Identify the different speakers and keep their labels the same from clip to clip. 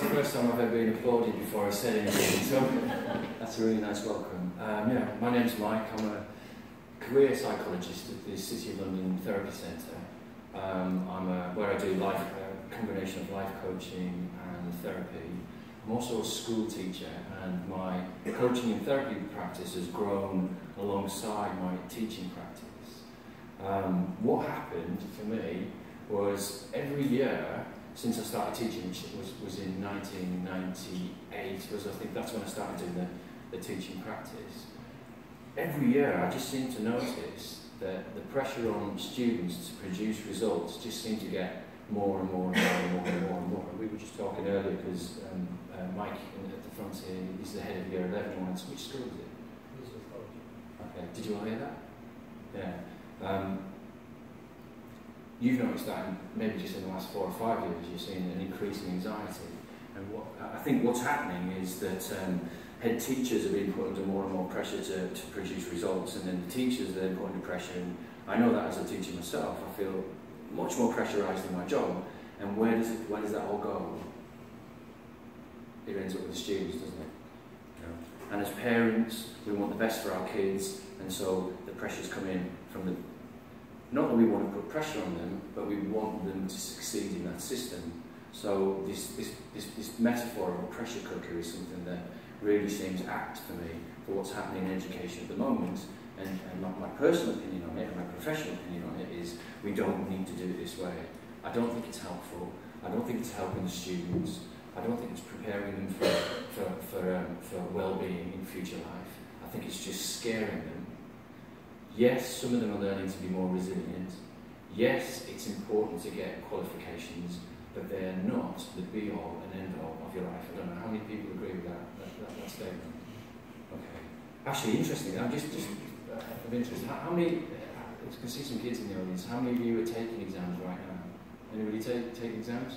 Speaker 1: the first time I've ever been applauded before I said anything, so that's a really nice welcome. Yeah, my name's Mike. I'm a career psychologist at the City of London Therapy Centre. Where I do combination of life coaching and therapy. I'm also a school teacher, and my coaching and therapy practice has grown alongside my teaching practice. What happened for me was every year since I started teaching, which was in 1998, I think that's when I started doing the teaching practice. Every year I just seemed to notice that the pressure on students to produce results just seemed to get more and more and more and more and more and more. We were just talking earlier because Mike at the front here, he's the head of year 11, and went, which school is it? Okay, did you all hear that? Yeah. You've noticed that maybe just in the last 4 or 5 years you're seeing an increase in anxiety, and I think what's happening is that head teachers are being put under more and more pressure to produce results, and then the teachers are then put under pressure, and I know that as a teacher myself. I feel much more pressurised in my job, and where does that all go? It ends up with the students, doesn't it? You know? And as parents, we want the best for our kids, and so the pressures come in from the, not that we want to put pressure on them, but we want them to succeed in that system. So this metaphor of a pressure cooker is something that really seems apt for me for what's happening in education at the moment. And my personal opinion on it, and my professional opinion on it, is we don't need to do it this way. I don't think it's helpful. I don't think it's helping the students. I don't think it's preparing them for well-being in future life. I think it's just scaring them. Yes, some of them are learning to be more resilient. Yes, it's important to get qualifications, but they're not the be-all and end-all of your life. I don't know how many people agree with that statement. Okay. Actually, interestingly, I'm just of interest. How many? I can see some kids in the audience. How many of you are taking exams right now? Anybody take exams?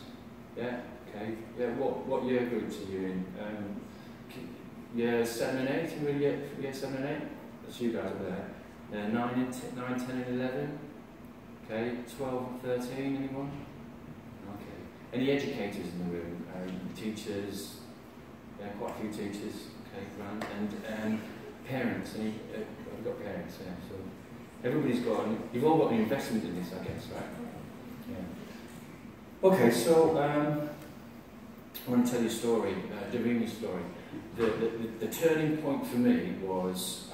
Speaker 1: Yeah. Okay. Yeah. What year groups are you in? Year 7 and 8. Anybody year 7 and 8? That's you guys over there. 9, 10 and 11. Okay. 12 and 13. Anyone? Okay. Any educators in the room? Teachers? Yeah, quite a few teachers. Okay, grand. And parents. I've got parents. Yeah. So everybody's got. You've all got an investment in this, I guess, right? Yeah. Okay, so I want to tell you a story, Davina's story. The turning point for me was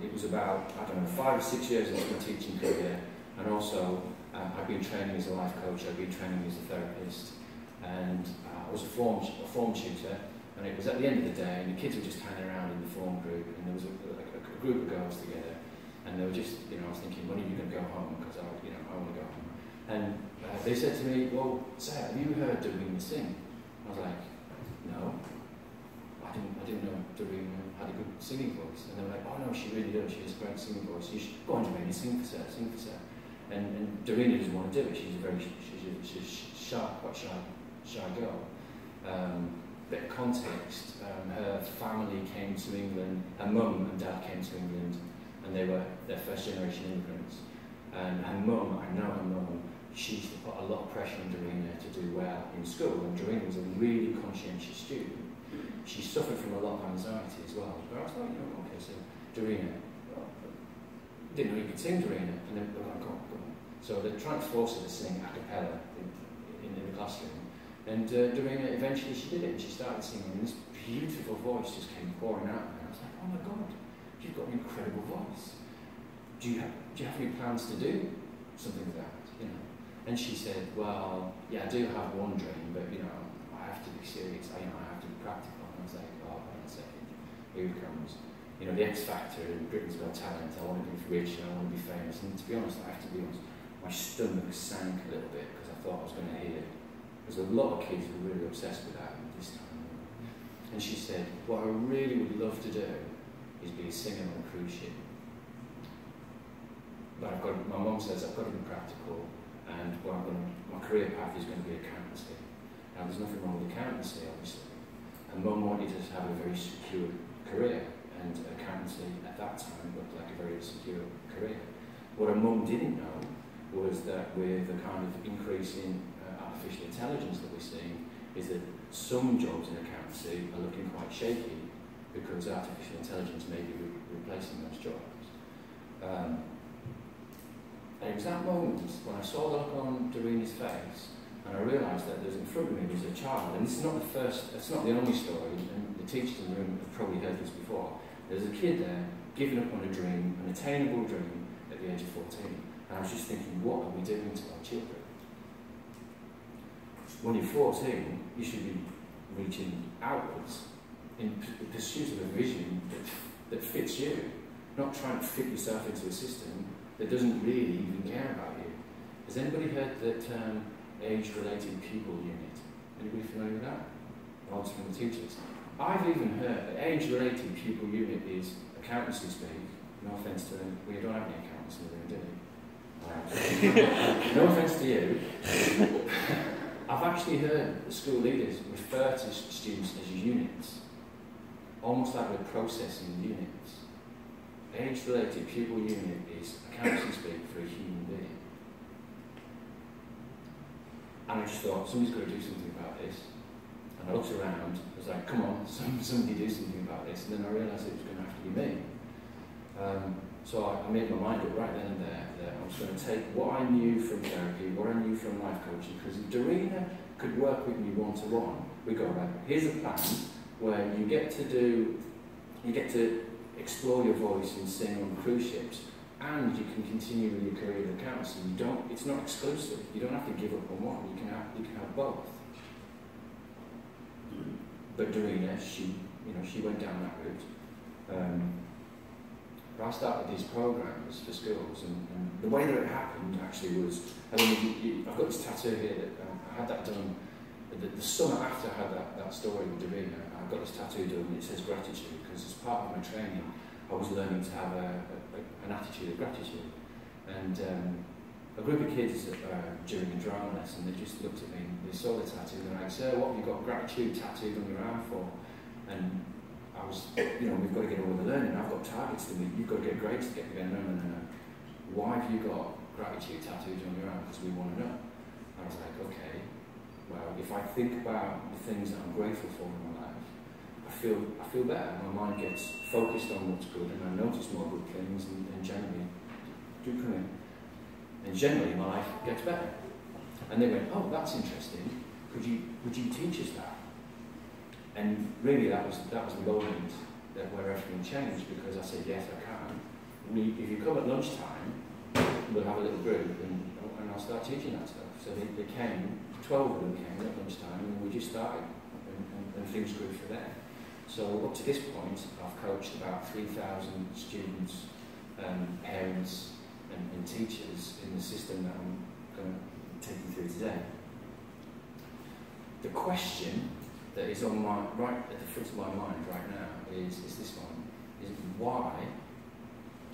Speaker 1: it was about, I don't know, 5 or 6 years into my teaching career, and also I've been training as a life coach. I've been training as a therapist, and I was a form tutor. And it was at the end of the day, and the kids were just hanging around in the form group, and there was a group of girls together, and they were just, I was thinking, when are you going to go home? Because I want to go home. And they said to me, well, Sarah, have you heard Davina sing? I was like, no, I didn't know Davina had a good singing voice. And they were like, oh no, she really does. She has a great singing voice. You should go on, Davina, sing for Sarah, sing for Sarah. And Davina doesn't want to do it. She's a shy, quite shy girl. Bit of context, her family came to England, her mum and dad came to England, and they were their first generation immigrants. And her mum, I know her mum, she used to put a lot of pressure on Davina to do well in school, and Davina was a really conscientious student. She suffered from a lot of anxiety as well. But I was like, okay, so Davina, didn't know you could sing, Davina, and then they were like, go on. So they're trying to force her to sing a cappella in the classroom. And Davina, eventually she did it, and she started singing, and this beautiful voice just came pouring out, and I was like, oh my God, you've got an incredible voice. Do you have any plans to do something with that? And she said, well, yeah, I do have one dream, but I have to be serious. I have to be practical. And I was like, oh, wait a second, here it comes. The X Factor and Britain's Got Talent. I want to be rich and I want to be famous. And to be honest, I have to be honest, my stomach sank a little bit because I thought I was going to hear. There's a lot of kids who are really obsessed with that this time. And she said, what I really would love to do is be a singer on a cruise ship. But my mum says I've got to be practical, and my career path is going to be accountancy. Now there's nothing wrong with accountancy, obviously. And mum wanted us to have a very secure career, and accountancy at that time looked like a very secure career. What our mum didn't know was that with the kind of increase in artificial intelligence that we're seeing, is that some jobs in accountancy are looking quite shaky because artificial intelligence may be replacing those jobs. And it was that moment when I saw the look on Doreen's face, and I realised that there's in front of me was a child, and this is not the first, it's not the only story, and the teachers in the room have probably heard this before. There's a kid there giving up on a dream, an attainable dream, at the age of 14. And I was just thinking, what are we doing to our children? When you're 14, you should be reaching outwards in pursuit of a vision that fits you, not trying to fit yourself into a system that doesn't really even care about you. Has anybody heard the term age-related pupil unit? Anybody familiar with that? Oh, it's from the teachers. I've even heard that age-related pupil unit is accountancy speak. No offence to them, we don't have any accountants in the room, do we? No offence to you. I've actually heard the school leaders refer to students as units, almost like we're processing units. Age-related pupil unit is accountancy speak for a human being. And I just thought, somebody's got to do something about this. And I looked around, I was like, come on, somebody do something about this. And then I realised it was going to have to be me. So I made my mind up right then and there that I was going to take what I knew from therapy, what I knew from life coaching, because if Dorina could work with me one-to-one, we go, right, here's a plan where you get to explore your voice and sing on cruise ships, and you can continue with your career of accountancy. It's not exclusive. You don't have to give up on one. You can have both. But Dorina, she went down that route. But I started these programs for schools, and the way that it happened actually was, I've got this tattoo here that I had that done the summer after I had that story with Dorina. I got this tattoo done, and it says gratitude, because as part of my training, I was learning to have an attitude of gratitude. And a group of kids during a drama lesson, they just looked at me and they saw the tattoo and they're like, "Sir, what have you got gratitude tattooed on your arm for?" And I was, we've got to get on with the learning. I've got targets to meet. You've got to get grades to get again. No. Why have you got gratitude tattooed on your arm? Because we want to know. I was like, okay, well, if I think about the things that I'm grateful for in my life, I feel better. My mind gets focused on what's good, and I notice more good things, and generally do come in. And generally, my life gets better. And they went, "Oh, that's interesting. Would you teach us that?" And really, that was the moment where everything changed, because I said, "Yes, I can. If you come at lunchtime, we'll have a little group, and I'll start teaching that stuff." So they came. 12 of them came at lunchtime, and we just started, and things grew from there. So up to this point, I've coached about 3,000 students, parents, and teachers in the system that I'm going to take you through today. The question that is on right at the front of my mind right now is this one: is why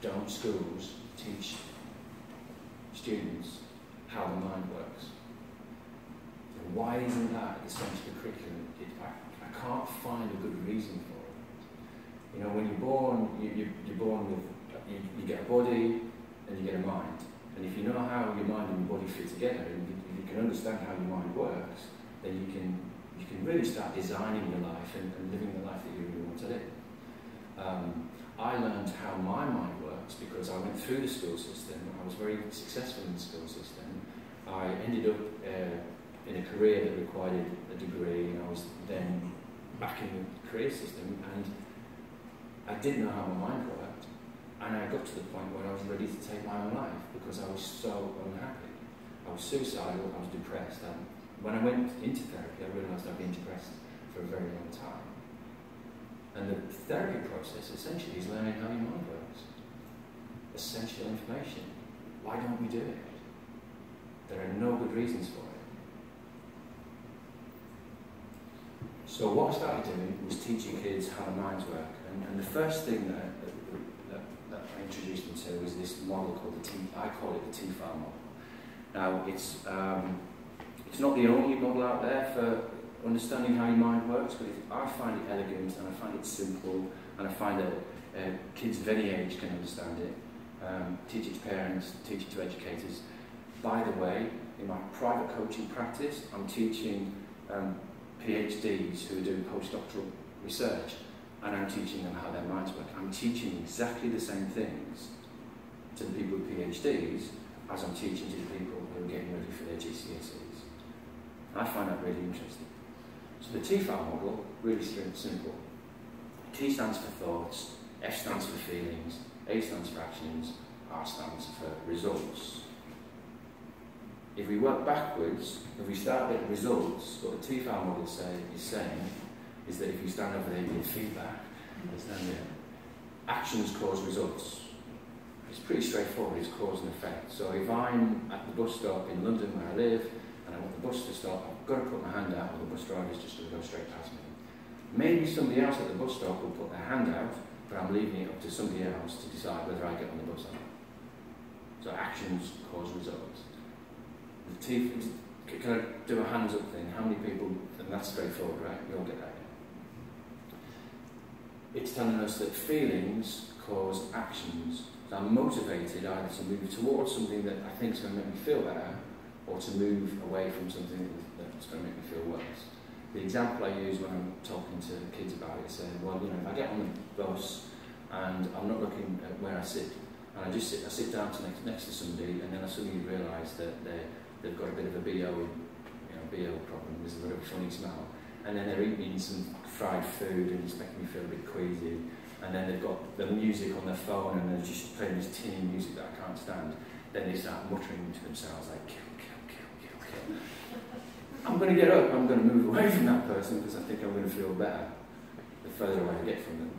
Speaker 1: don't schools teach students how the mind works? And why isn't that at the centre of the curriculum? I can't find a good reason for it. When you're born, you're born with, you get a body and you get a mind. And if you know how your mind and your body fit together, and you can understand how your mind works, then you can really start designing your life and living the life that you really want to live. I learned how my mind works because I went through the school system. I was very successful in the school system. I ended up in a career that required a degree, and I was then back in the career system, and I didn't know how my mind worked. And I got to the point where I was ready to take my own life because I was so unhappy. I was suicidal, I was depressed, and when I went into therapy, I realised I'd been depressed for a very long time. And the therapy process essentially is learning how your mind works. Essential information. Why don't we do it? There are no good reasons for it. So what I started doing was teaching kids how the minds work. And the first thing that I introduced them to was this model called I call it the T-file model. Now, it's not the only model out there for understanding how your mind works, but I find it elegant, and I find it simple, and I find that kids of any age can understand it. Teach it to parents, teach it to educators. By the way, in my private coaching practice, I'm teaching PhDs who are doing postdoctoral research, and I'm teaching them how their minds work. I'm teaching exactly the same things to the people with PhDs as I'm teaching to the people who are getting ready for their GCSEs. I find that really interesting. So the TFAL model, really simple. T stands for thoughts, F stands for feelings, A stands for actions, R stands for results. If we work backwards, if we start with results, what the TFAL model is saying is that if you stand over there and give feedback, actions cause results. It's pretty straightforward, it's cause and effect. So if I'm at the bus stop in London where I live, and I want the bus to stop, I've got to put my hand out, or the bus driver is just going to go straight past me. Maybe somebody else at the bus stop will put their hand out, but I'm leaving it up to somebody else to decide whether I get on the bus or not. So actions cause results. Can I do a hands up thing? How many people, and that's straightforward, right? You all get that. It's telling us that feelings cause actions. So I'm motivated either to move towards something that I think is going to make me feel better, or to move away from something that's going to make me feel worse. The example I use when I'm talking to kids about it is saying, well, you know, if I get on the bus and I'm not looking at where I sit, and I sit down next to somebody, and then I suddenly realise that they've got a bit of a BO problem. There's a bit of a funny smell, and then they're eating some fried food and it's making me feel a bit queasy. And then they've got the music on their phone and they're just playing this tinny music that I can't stand. Then they start muttering to themselves like, kill, kill, kill, kill, kill. I'm going to get up, I'm going to move away from that person because I think I'm going to feel better the further away I get from them.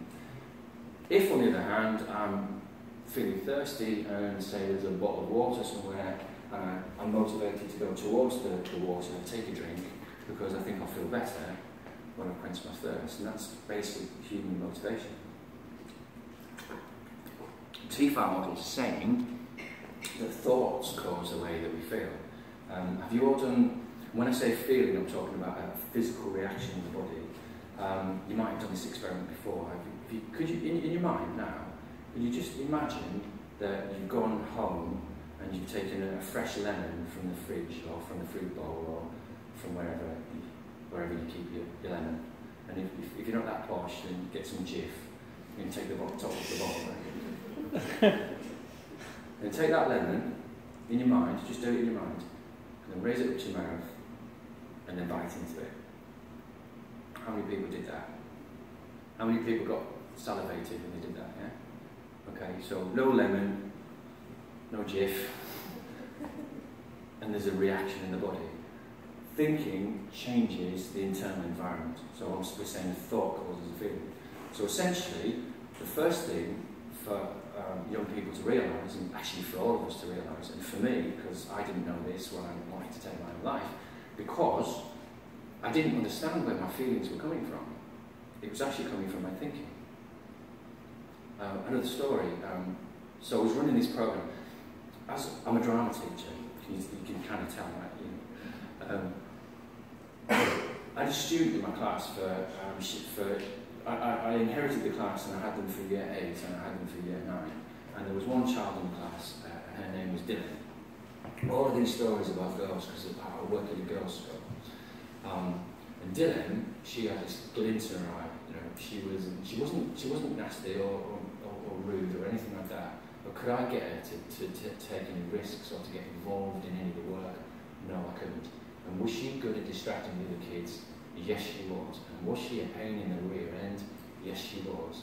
Speaker 1: If, on the other hand, I'm feeling thirsty and say there's a bottle of water somewhere, and I'm motivated to go towards the water and take a drink because I think I'll feel better when I quench my thirst. And that's basic human motivation. TFAL model is saying that thoughts cause the way that we feel. Have you all done, when I say feeling, I'm talking about a physical reaction in the body. You might have done this experiment before. Could you, in your mind now, could you just imagine that you've gone home and you've taken a fresh lemon from the fridge or from the fruit bowl or from wherever you keep your lemon. And if you're not that posh, then get some Jif. You can take the top of the bottle. Then take that lemon in your mind, just do it in your mind, and then raise it up to your mouth, and then bite into it. How many people did that? How many people got salivated when they did that, yeah? Okay, so no lemon, no Jif, and there's a reaction in the body. Thinking changes the internal environment. So we're saying thought causes a feeling. So essentially, the first thing for young people to realise, and actually for all of us to realise, and for me, because I didn't know this when I wanted to take my own life, because I didn't understand where my feelings were coming from. It was actually coming from my thinking. Another story, so I was running this programme. As I'm a drama teacher, you can kind of tell, right? You know, I had a student in my class I inherited the class and I had them for year 8 and I had them for year 9. And there was one child in the class, her name was Dylan. All of these stories about girls, because I work at a girls' school. And Dylan, she had this glint in her eye. You know, she wasn't nasty or rude or anything like that. But could I get her to take any risks or to get involved in any of the work? No, I couldn't. And was she good at distracting the other kids? Yes, she was. And was she a pain in the rear end? Yes, she was.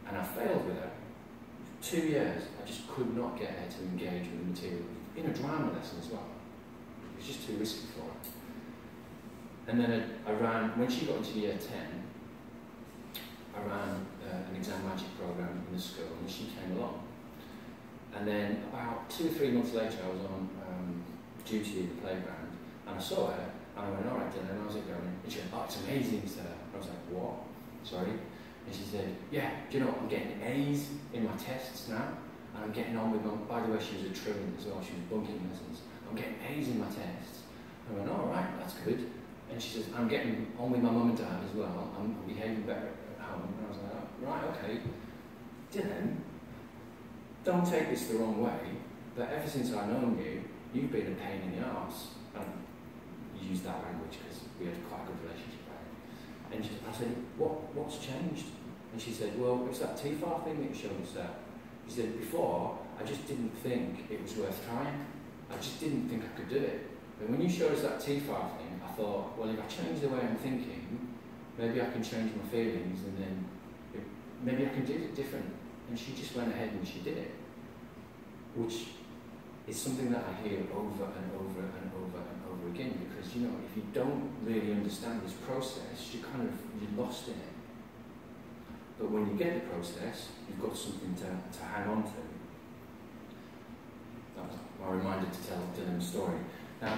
Speaker 1: And I failed with her. 2 years, I just could not get her to engage with the material. In a drama lesson as well. It was just too risky for her. And then I ran, when she got into year 10, I ran an exam magic program in the school and she came along. And then about 2 or 3 months later, I was on duty at the playground and I saw her. And I went, all right, Dylan, how's it going? And she went, oh, it's amazing, sir. I was like, what? Sorry? And she said, yeah, do you know what? I'm getting A's in my tests now. And I'm getting on with my, by the way, she was a truant as well. She was bunking lessons. I'm getting A's in my tests. I went, all right, that's good. And she says, I'm getting on with my mum and dad as well. I'm behaving better at home. And I was like, oh, right, okay. Dylan, don't take this the wrong way, but ever since I've known you, you've been a pain in the arse. used that language because we had quite a good relationship, right? And I said, what's changed? And she said, well, it's that TFAR thing that you showed us there. She said, before, I just didn't think it was worth trying. I just didn't think I could do it. But when you showed us that TFAR thing, I thought, well, if I change the way I'm thinking, maybe I can change my feelings, and then maybe I can do it different. And she just went ahead and she did it, which is something that I hear over and over and over and over again, because, you know, if you don't really understand this process, you're lost in it. But when you get the process, you've got something to hang on to. That was my reminder to tell Dylan's story. Now,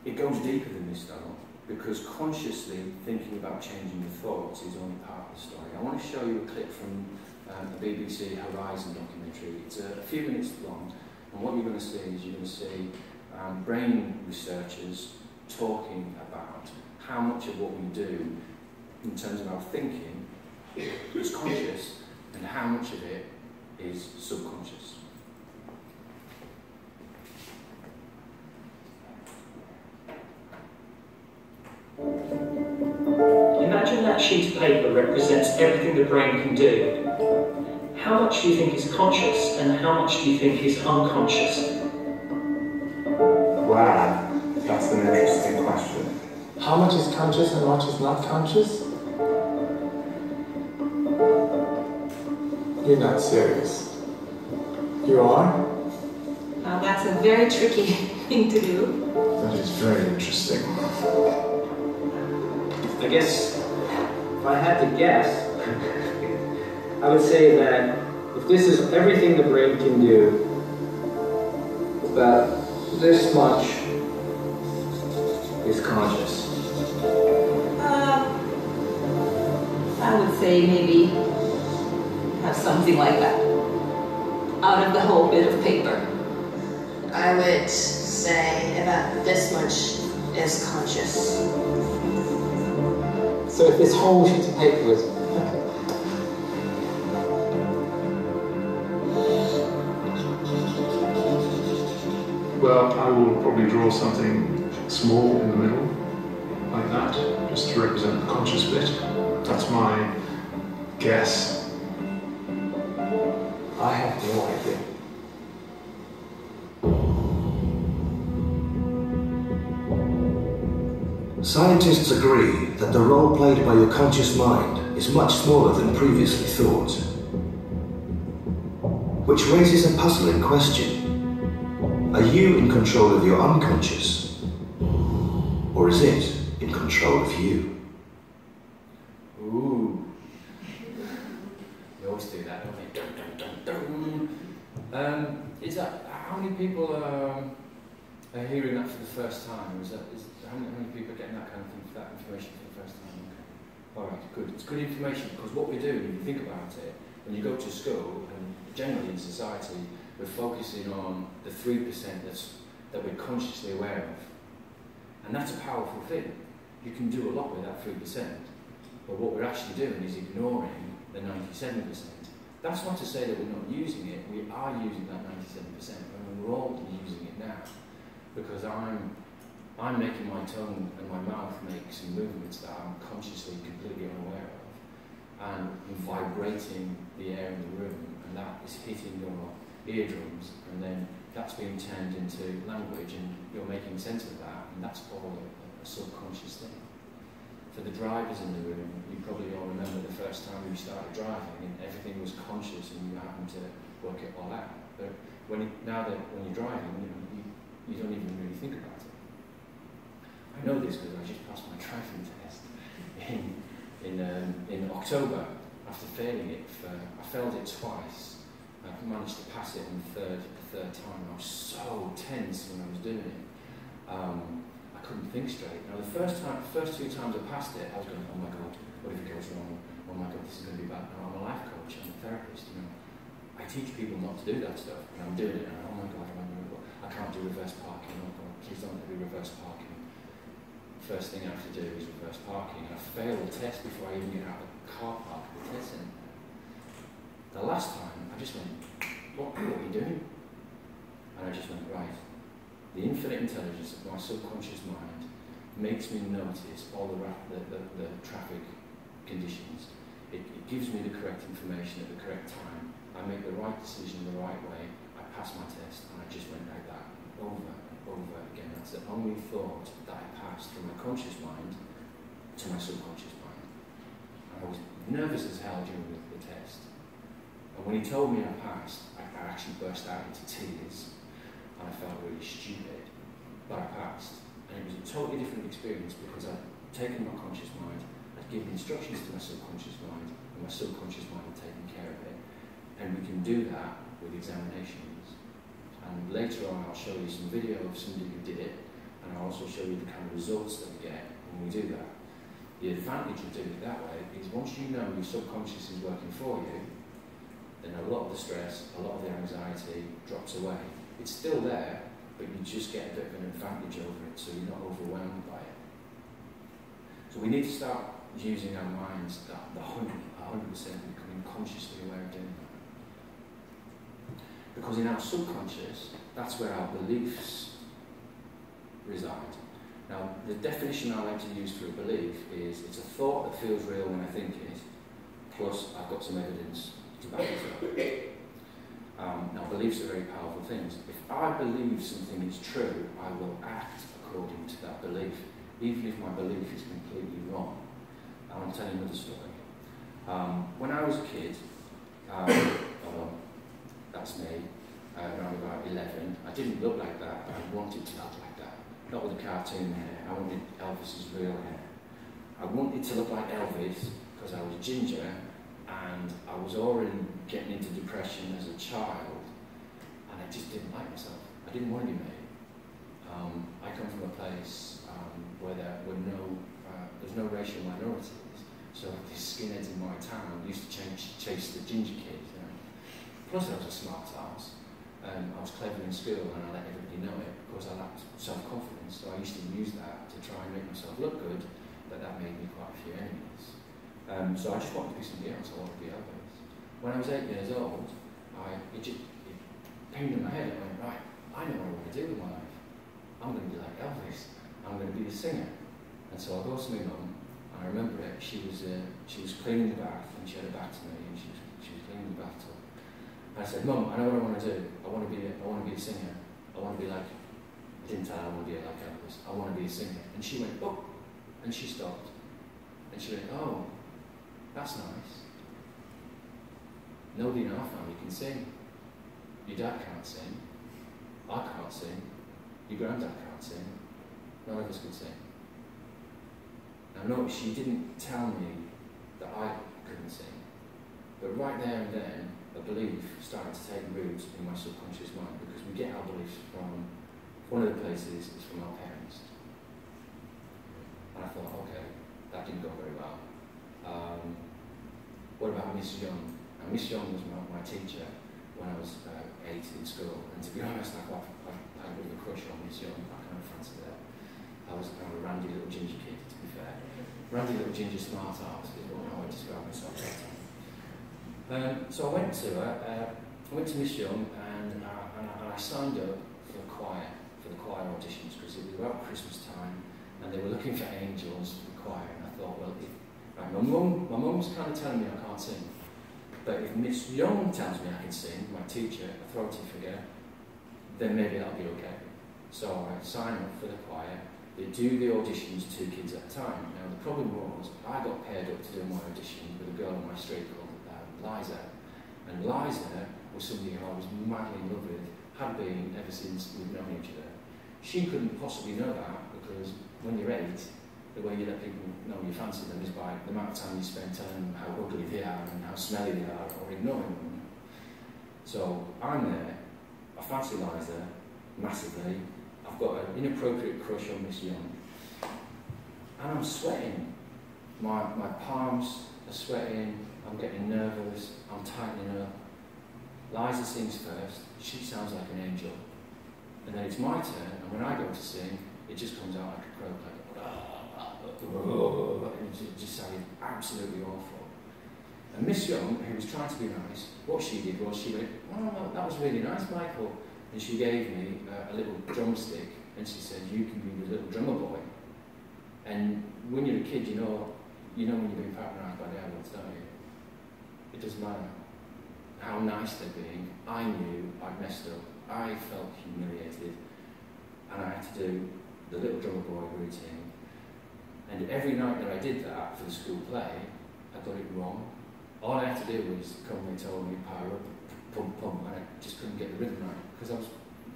Speaker 1: it goes deeper than this though, because consciously thinking about changing your thoughts is only part of the story. I want to show you a clip from the BBC Horizon documentary. It's a few minutes long, and what you're going to see is you're going to see brain researchers talking about how much of what we do in terms of our thinking is conscious and how much of it is subconscious.
Speaker 2: Imagine that sheet of paper represents everything the brain can do. How much do you think is conscious and how much do you think is unconscious?
Speaker 3: Wow, that's an interesting question. How much is conscious and how much is not conscious? You're not serious. You are?
Speaker 4: Now that's a very tricky thing to do.
Speaker 3: That is very interesting.
Speaker 2: I guess if I had to guess, I would say that if this is everything the brain can do, about this much is conscious.
Speaker 4: I would say maybe have something like that out of the whole bit of paper.
Speaker 5: I would say about this much is conscious.
Speaker 3: So if this whole sheet of paper was...
Speaker 6: Well, I will probably draw something small in the middle, like that, just to represent the conscious bit. That's my guess.
Speaker 3: I have no idea.
Speaker 7: Scientists agree that the role played by your conscious mind is much smaller than previously thought. Which raises a puzzling question. Are you in control of your unconscious? Or is it in control of you?
Speaker 1: Ooh. We always do that, don't we? Dun, dun, dun, dun. Is that, how many people are hearing that for the first time? How many people are getting that kind of thing, that information for the first time? Okay. Alright, good. It's good information, because what we do, when you think about it, when you go to school, and generally in society, we're focusing on the 3% that we're consciously aware of. And that's a powerful thing. You can do a lot with that 3%. But what we're actually doing is ignoring the 97%. That's not to say that we're not using it. We are using that 97%, and we're all using it now. Because I'm making my tongue and my mouth make some movements that I'm consciously completely unaware of. And I'm vibrating the air in the room, and that is hitting your eardrums, and then that's being turned into language, and you're making sense of that, and that's all a subconscious thing. For the drivers in the room, you probably all remember the first time you started driving and everything was conscious and you happened to work it all out. But now that when you're driving, you don't even really think about it. I know this because I just passed my driving test in October after failing it. I failed it twice. I managed to pass it on the third time. I was so tense when I was doing it. I couldn't think straight. Now the first 2 times I passed it, I was going, oh my God, what if it goes wrong? Oh my God, this is going to be bad. No, I'm a life coach, I'm a therapist, I teach people not to do that stuff, and I'm doing it, and oh my God, I can't do reverse parking. Oh God, please don't let me reverse parking. First thing I have to do is reverse parking. And I failed the test before I even get out of the car park at the test centre. The last time, I just went, what are you doing? And I just went, right, the infinite intelligence of my subconscious mind makes me notice all the traffic conditions. It gives me the correct information at the correct time. I make the right decision the right way. I pass my test, and I just went like that over and over again. That's the only thought that I passed from my conscious mind to my subconscious mind. And I was nervous as hell during the test. And when he told me I passed, I actually burst out into tears, and I felt really stupid. But I passed. And it was a totally different experience because I'd taken my conscious mind, I'd given instructions to my subconscious mind, and my subconscious mind had taken care of it. And we can do that with examinations. And later on I'll show you some video of somebody who did it, and I'll also show you the kind of results that we get when we do that. The advantage of doing it that way is once you know your subconscious is working for you, then a lot of the stress, a lot of the anxiety drops away. It's still there, but you just get a bit of an advantage over it, so you're not overwhelmed by it. So we need to start using our minds, the 100%, becoming consciously aware of doing that. Because in our subconscious, that's where our beliefs reside. Now, the definition I like to use for a belief is it's a thought that feels real when I think it, plus I've got some evidence to back it up. Now, beliefs are very powerful things. If I believe something is true, I will act according to that belief, even if my belief is completely wrong. I want to tell you another story. When I was a kid, that's me, around about 11, I didn't look like that, but I wanted to look like that. Not with the cartoon hair, I wanted Elvis's real hair. I wanted to look like Elvis because I was ginger, and I was already getting into depression as a child, and I just didn't like myself. I didn't want to be me. I come from a place where there were there's no racial minorities, so the skinheads in my town used to chase the ginger kids. You know? Plus I was a smart ass. I was clever in school, and I let everybody know it because I lacked self-confidence, so I used to use that to try and make myself look good, but that made me quite a few enemies. So I just wanted to be somebody else. I wanted to be Elvis. When I was 8 years old, it pinged in my head. I went, right, I know what I want to do with my life. I'm going to be like Elvis. I'm going to be a singer. And so I go to my mum, and I remember it. She was cleaning the bath, and she had her back to me, and she was cleaning the bathtub. And I said, Mum, I know what I want to do. I want to be a singer. I want to be like. I didn't tell her I want to be like Elvis. I want to be a singer. And she went, oh, and she stopped. And she went, oh. That's nice. Nobody in our family can sing. Your dad can't sing. I can't sing. Your granddad can't sing. None of us can sing. Now notice she didn't tell me that I couldn't sing. But right there and then, a belief started to take root in my subconscious mind, because we get our beliefs from, one of the places is from our parents. And I thought, okay, that didn't go very well. What about Miss Young? Now, Miss Young was my teacher when I was 8 in school, and to be honest, I had a bit of a crush on Miss Young. I kind of fancied her. I was kind of a randy little ginger kid, to be fair. Randy little ginger smart ass is what I would describe myself as. So I went to her, I went to Miss Young, and I signed up for the choir auditions, because it was about Christmas time, and they were looking for angels for the choir, and I thought, well, my mum's kind of telling me I can't sing, but if Miss Young tells me I can sing, my teacher, authority figure, then maybe that'll be okay. So I sign up for the choir. They do the auditions 2 kids at a time. Now the problem was, I got paired up to do my audition with a girl on my street called Liza, and Liza was somebody who I was madly in love with, had been ever since we've known each other. She couldn't possibly know that, because when you're 8, the way you let people know you fancy them is by the amount of time you spend telling them how ugly they are and how smelly they are, or ignoring them. So I'm there, I fancy Liza massively, I've got an inappropriate crush on Miss Young, and I'm sweating. My palms are sweating, I'm getting nervous, I'm tightening up. Liza sings first, she sounds like an angel. And then it's my turn, and when I go to sing, it just comes out like a croak, like it just sounded absolutely awful. And Miss Young, who was trying to be nice, what she did was she went, oh, no, that was really nice, Michael. and she gave me a little drumstick, and she said, "You can be the little drummer boy." And when you're a kid, you know when you're being patronised by the adults, don't you? It doesn't matter how nice they're being. I knew I'd messed up. I felt humiliated, and I had to do the little drummer boy routine. And every night that I did that for the school play, I got it wrong. All I had to do was come and they told me, power up, pump, pump, and I just couldn't get the rhythm right. Because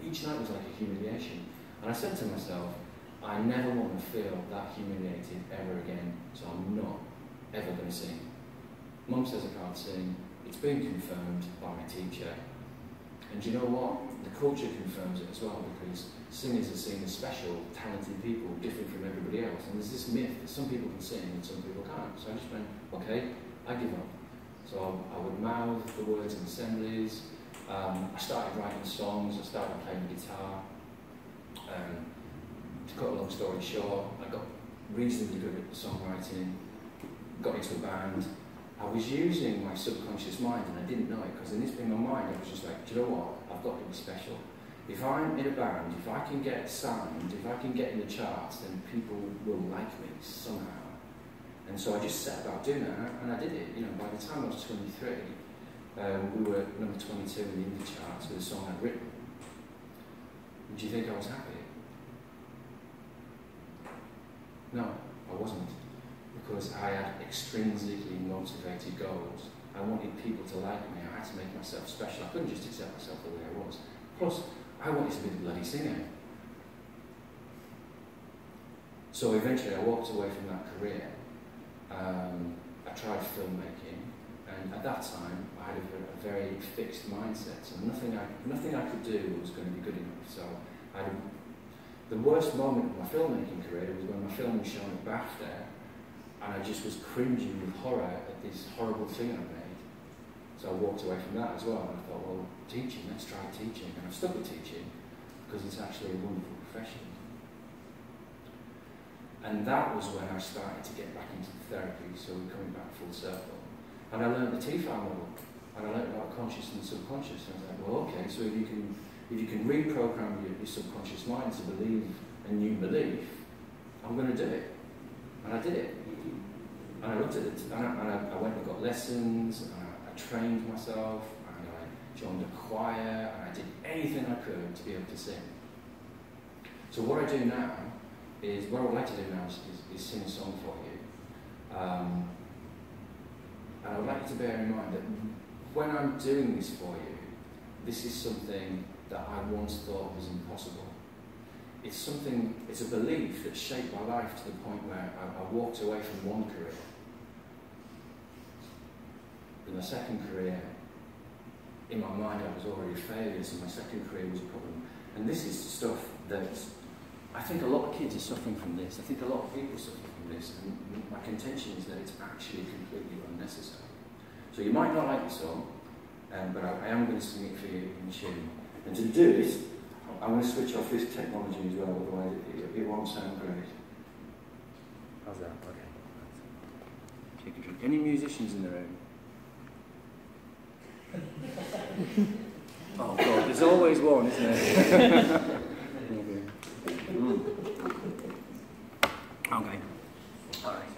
Speaker 1: each night was like a humiliation. And I said to myself, I never want to feel that humiliated ever again, so I'm not ever going to sing. Mum says I can't sing. It's been confirmed by my teacher. And do you know what? The culture confirms it as well, because singers are seen as special, talented people, different from everybody else. And there's this myth that some people can sing and some people can't. So I just went, okay, I give up. So I would mouth the words in assemblies. I started writing songs. I started playing the guitar. To cut a long story short, I got reasonably good at songwriting, got into a band. I was using my subconscious mind and I didn't know it, because in my mind I was just like, do you know what, I've got to be special. If I'm in a band, if I can get signed, if I can get in the charts, then people will like me somehow. And so I just set about doing that, and I did it. You know, by the time I was 23, we were number 22 in the indie charts with a song I'd written. And do you think I was happy? No, I wasn't, because I had extrinsically motivated goals. I wanted people to like me. I had to make myself special. I couldn't just accept myself the way I was. Plus, I wanted to be the bloody singer. So eventually I walked away from that career. I tried filmmaking, and at that time I had a very fixed mindset, so nothing I could do was going to be good enough. So the worst moment of my filmmaking career was when my film was shown at BAFTA, and I just was cringing with horror at this horrible thing I made. So I walked away from that as well, and I thought, well, teaching, let's try teaching. And I've stuck with teaching because it's actually a wonderful profession. And that was when I started to get back into therapy, so we're coming back full circle. And I learned the T-FAR model, and I learned about conscious and subconscious. And I was like, well, okay, so if you can reprogram your subconscious mind to believe a new belief, I'm going to do it. And I did it. And I looked at it, and I went and got lessons, and I trained myself, and I joined a choir, and I did anything I could to be able to sing. So what I do now is, what I would like to do now is sing a song for you. And I would like you to bear in mind that when I'm doing this for you, this is something that I once thought was impossible. It's a belief that shaped my life to the point where I walked away from one career. In my second career, in my mind I was already a failure, so my second career was a problem. And this is stuff that I think a lot of kids are suffering from this. I think a lot of people suffer from this, and my contention is that it's actually completely unnecessary. So you might not like the song, but I am going to sing it for you in tune. And to do it, I'm going to switch off this technology as well, otherwise it won't sound great. How's that? Okay. Take a drink. Any musicians in the room? Oh God, there's always one, isn't there? Okay. All right.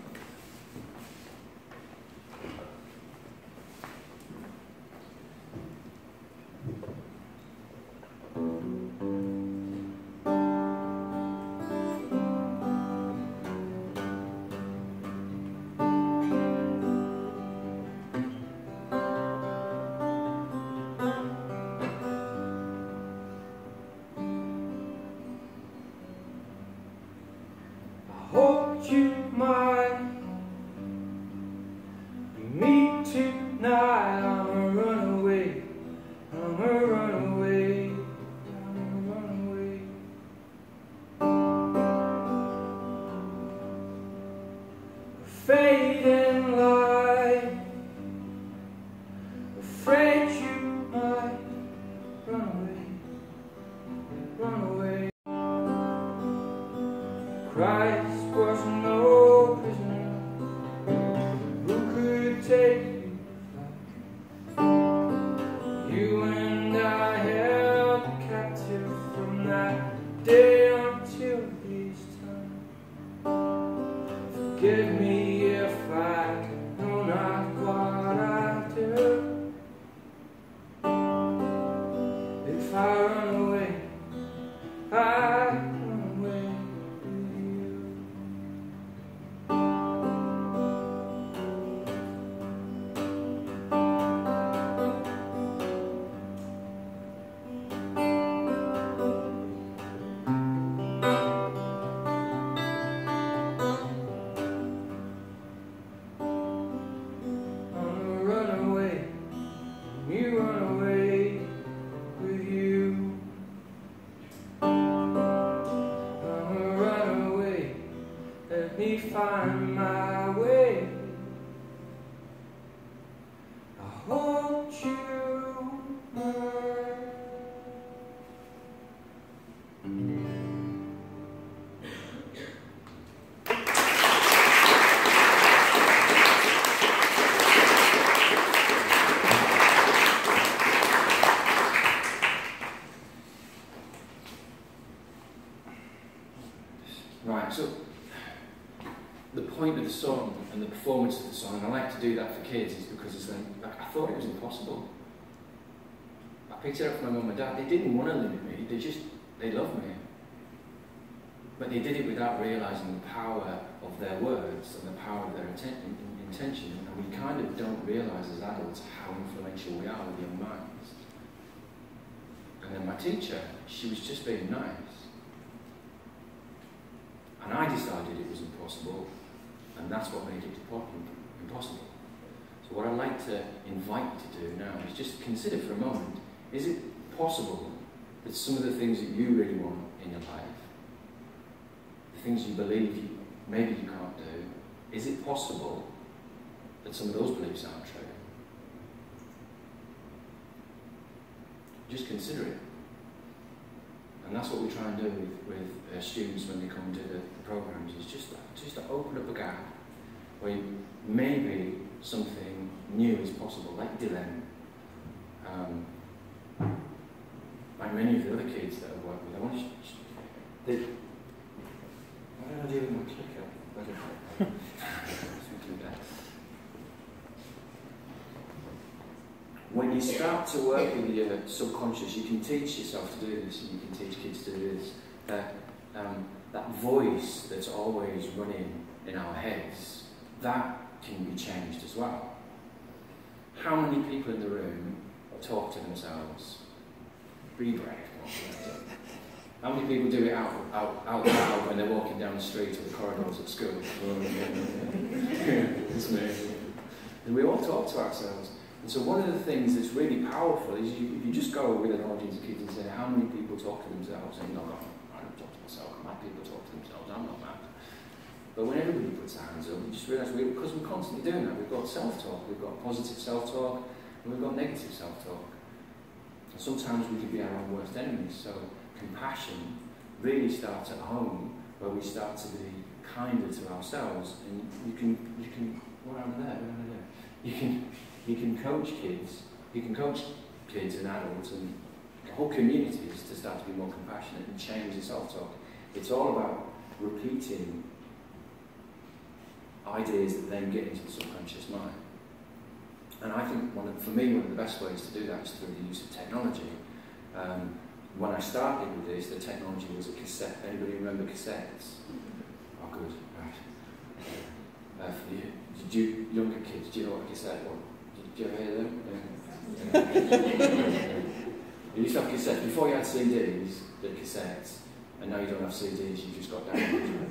Speaker 1: Hope you might meet tonight. I'm a runaway, I'm a runaway, I'm a runaway. A fading light, afraid you might run away, run away. Christ was no prisoner who could take you back. You and I held the captive. I run away, I run away with you. I'm a runaway, you run away with you. I'm a runaway, let me find my way. I hold you. Right, so the point of the song and the performance of the song, and I like to do that for kids, is because it's like I thought it was impossible. I picked it up from my mum and dad. They didn't want to limit me, they loved me. But they did it without realising the power of their words and the power of their intention. And we kind of don't realise as adults how influential we are with young minds. And then my teacher, she was just being nice. And I decided it was impossible, and that's what made it impossible. So what I'd like to invite you to do now is just consider for a moment, is it possible that some of the things that you really want in your life, the things you believe maybe you can't do, is it possible that some of those beliefs aren't true? Just consider it. And that's what we try and do with students when they come to the programs, is just to open up a gap where maybe something new is possible, like Dylan, like many of the other kids that I've worked with. Why don't I do with my clicker? When you start to work with your subconscious, you can teach yourself to do this, and you can teach kids to do this. That voice that's always running in our heads, that can be changed as well. How many people in the room talk to themselves? Be brave. How many people do it out loud when they're walking down the street or the corridors at school? It's me. And we all talk to ourselves. And so one of the things that's really powerful is if you just go with an audience of kids and say, how many people talk to themselves? And I don't talk to myself. My people talk to themselves. I'm not mad. But when everybody puts their hands up, we just realise because we're constantly doing that. We've got self-talk, we've got positive self-talk, and we've got negative self-talk. And sometimes we can be our own worst enemies. So compassion really starts at home, where we start to be kinder to ourselves. And you can what am I there? You can coach kids. You can coach kids and adults and whole communities to start to be more compassionate and change the self-talk. It's all about repeating ideas that then get into the subconscious mind. And I think for me, one of the best ways to do that is through the use of technology. When I started with this, the technology was a cassette. Anybody remember cassettes? Oh, good. Right. For you younger kids, do you know what a cassette was? Did you ever hear them? Yeah. You used to have cassettes. Before you had CDs, the cassettes, and now you don't have CDs, you just got downloads.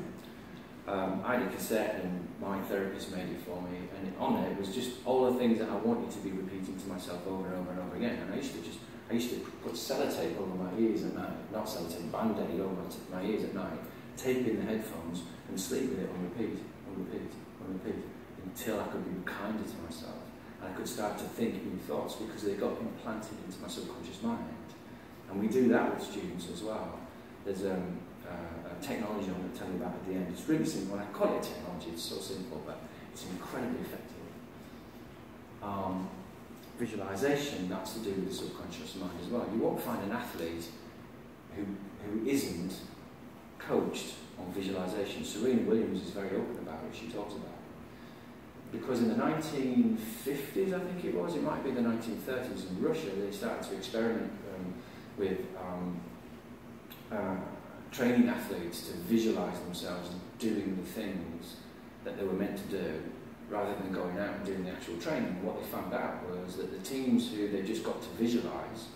Speaker 1: I had a cassette and my therapist made it for me, and on there was just all the things that I wanted to be repeating to myself over and over and over again. And I used to put sellotape over my ears at night, not sellotape, band-aid over my ears at night, tape in the headphones and sleep with it on repeat, until I could be kinder to myself. And I could start to think new thoughts because they got implanted into my subconscious mind. And we do that with students as well. There's a technology I'm going to tell you about at the end. It's really simple. I call it technology, it's so simple, but it's incredibly effective. Visualization, that's to do with the subconscious mind as well. You won't find an athlete who isn't coached on visualization. Serena Williams is very open about it, she talks about it. Because in the 1950s, I think it was, it might be the 1930s, in Russia, they started to experiment with training athletes to visualise themselves doing the things that they were meant to do, rather than going out and doing the actual training. What they found out was that the teams who they just got to visualise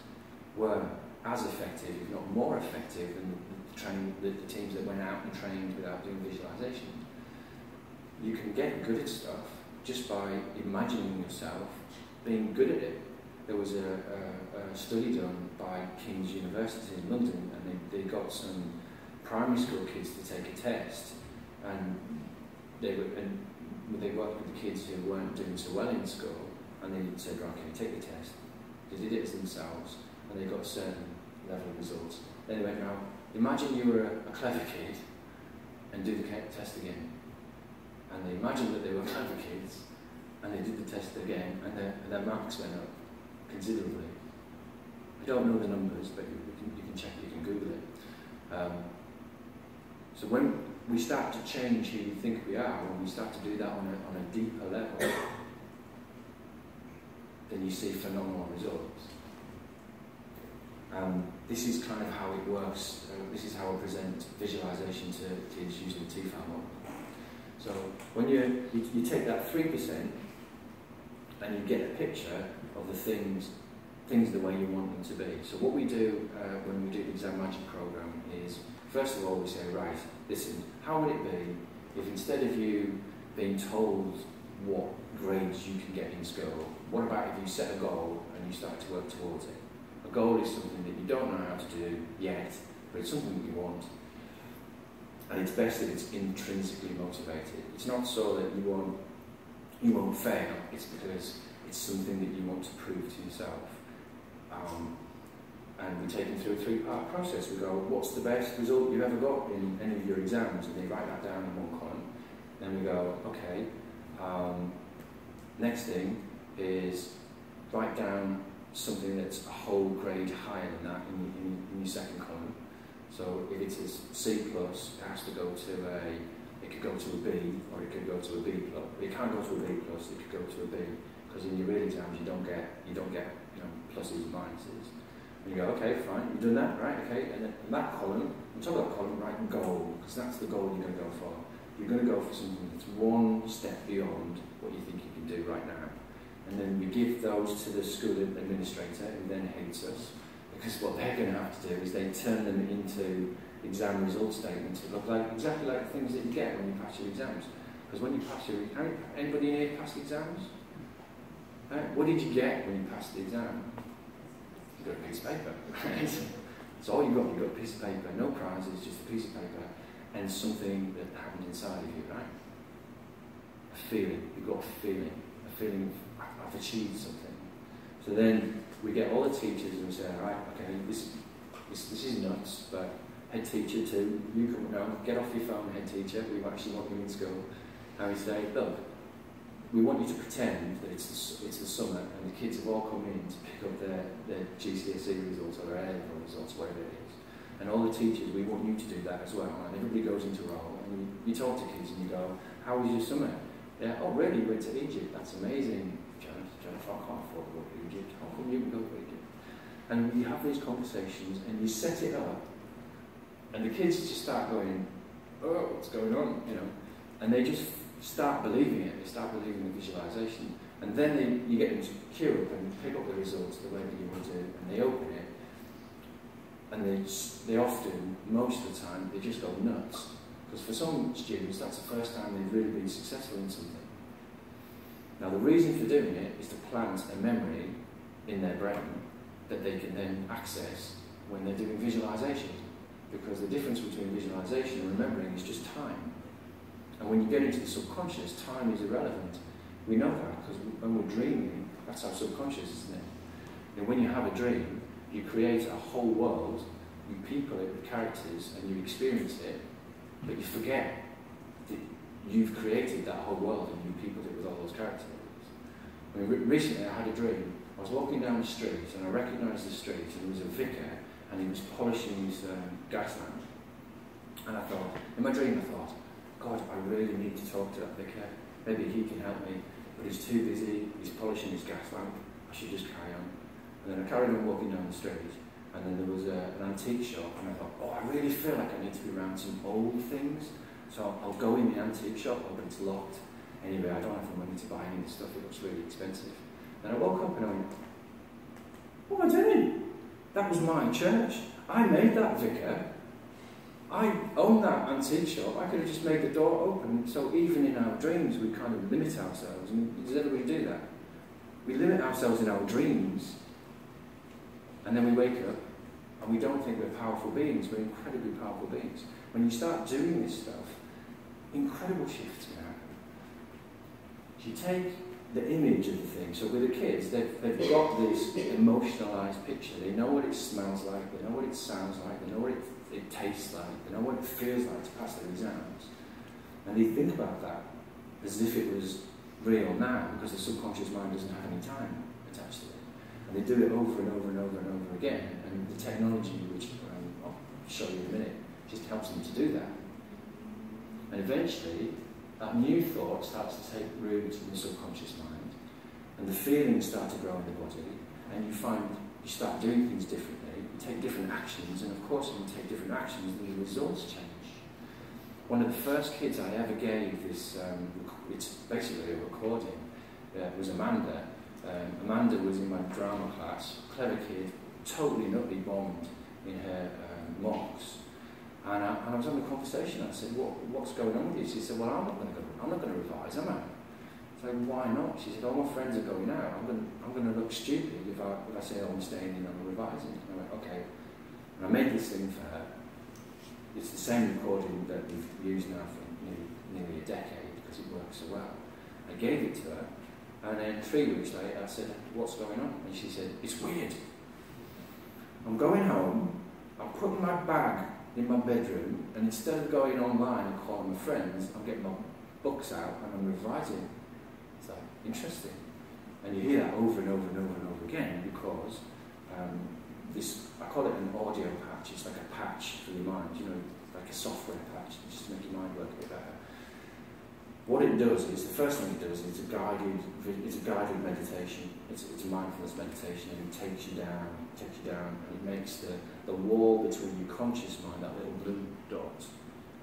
Speaker 1: were as effective, if not more effective, than the teams that went out and trained without doing visualisation. You can get good at stuff just by imagining yourself being good at it. There was a study done by King's University in London, and they got some primary school kids to take a test, and they worked with the kids who weren't doing so well in school, and they said, right, okay, take the test. They did it as themselves, and they got a certain level of results. Then they went, now, imagine you were a clever kid, and do the test again. And they imagined that they were clever kids, and they did the test again, and their marks went up considerably. I don't know the numbers, but you can check it, you can Google it. So when we start to change who we think we are, when we start to do that on a deeper level, then you see phenomenal results. This is kind of how it works. This is how I present visualization to kids using the TFAL model. So when you take that 3% and you get a picture of the things the way you want them to be. So what we do when we do the Exam Magic program is, first of all, we say, right, listen, how would it be if instead of you being told what grades you can get in school, what about if you set a goal and you start to work towards it? A goal is something that you don't know how to do yet, but it's something that you want. And it's best that it's intrinsically motivated. It's not so that you won't fail, it's because it's something that you want to prove to yourself. And we take them through a 3-part process. We go, what's the best result you've ever got in any of your exams? And they write that down in one column. Then we go, okay, next thing is write down something that's a whole grade higher than that in your second column. So if it's a C+, it has to go to it could go to a B, or it could go to a B+. It can't go to a B+, it could go to a B, because in your real exams you don't get pluses and minuses. And you go, okay, fine, you've done that, right, okay, and then in that column, on top of that column, write goal, because that's the goal you're going to go for. You're going to go for something that's one step beyond what you think you can do right now. And then we give those to the school administrator, who then hates us, because what they're going to have to do is they turn them into exam result statements that look like exactly like the things that you get when you pass your exams. Because when you pass your, anybody in here passed exams? What did you get when you passed the exam? You got a piece of paper, right? That's all you got a piece of paper, no prizes, just a piece of paper, and something that happened inside of you, right? A feeling, you've got a feeling of I've achieved something. So then we get all the teachers and we say, all right, okay, this is nuts, but head teacher too, you come down, get off your phone, head teacher, we actually want you in school. And we say, look, we want you to pretend that it's the summer and the kids have all come in to pick up their GCSE results or their A-level results, whatever it is. And all the teachers, we want you to do that as well. And everybody goes into a role and you talk to kids and you go, how was your summer? Yeah, oh really, you went to Egypt, that's amazing. Jennifer, I can't afford to go to Egypt, how come you can go to Egypt? And you have these conversations and you set it up and the kids just start going, oh, what's going on, you know? And they just start believing it, they start believing the visualization. And then you get them to queue up and pick up the results the way that you want to, and they open it. And they often, most of the time, they just go nuts. Because for some students, that's the first time they've really been successful in something. Now the reason for doing it is to plant a memory in their brain that they can then access when they're doing visualization. Because the difference between visualization and remembering is just time. And when you get into the subconscious, time is irrelevant. We know that because when we're dreaming, that's our subconscious, isn't it? And when you have a dream, you create a whole world, you people it with characters, and you experience it, but you forget that you've created that whole world and you peopled it with all those characters. I mean, recently I had a dream. I was walking down the street and I recognised the street, and there was a vicar and he was polishing his gas lamp. And I thought, in my dream I thought, God, I really need to talk to that vicar. Maybe he can help me, but he's too busy, he's polishing his gas lamp, I should just carry on. And then I carried on walking down the street, and then there was an antique shop, and I thought, oh, I really feel like I need to be around some old things, so I'll go in the antique shop, but it's locked. Anyway, I don't have the money to buy any of the stuff, it looks really expensive. Then I woke up and I went, what am I doing? That was my church. I made that vicar. I own that antique shop. I could have just made the door open. So even in our dreams, we kind of limit ourselves. I mean, does everybody do that? We limit ourselves in our dreams, and then we wake up, and we don't think we're powerful beings. We're incredibly powerful beings. When you start doing this stuff, incredible shifts can happen. You take the image of the thing. So with the kids, they've got this emotionalised picture. They know what it smells like, they know what it sounds like, they know what it tastes like, they know what it feels like to pass their exams. And they think about that as if it was real now, because the subconscious mind doesn't have any time attached to it. And they do it over and over and over and over again. And the technology, which I'll show you in a minute, just helps them to do that. And eventually, that new thought starts to take root in the subconscious mind, and the feelings start to grow in the body, and you find you start doing things differently, you take different actions, and of course when you take different actions, the results change. One of the first kids I ever gave this, it's basically a recording, was Amanda. Amanda was in my drama class, clever kid, totally nutty bombed in her mocks. And I was having a conversation. I said, what's going on with you? She said, well, I'm not going to revise, am I? I said, why not? She said, all my friends are going out. I'm going to look stupid if I say, oh, I'm staying in and I'm revising. And I went, okay. And I made this thing for her. It's the same recording that we've used now for nearly a decade because it works so well. I gave it to her, and then 3 weeks later I said, what's going on? And she said, it's weird. I'm going home, I'm putting my bag in my bedroom, and instead of going online and calling my friends, I'm getting my books out and I'm revising. It's like, interesting. And you hear that over and over and over and over again because I call it an audio patch. It's like a patch for your mind, you know, like a software patch, just to make your mind work a bit better. What it does is, the first thing it does is it's a guided meditation. It's a mindfulness meditation, and it takes you down, and it makes the wall between your conscious mind, that little blue dot,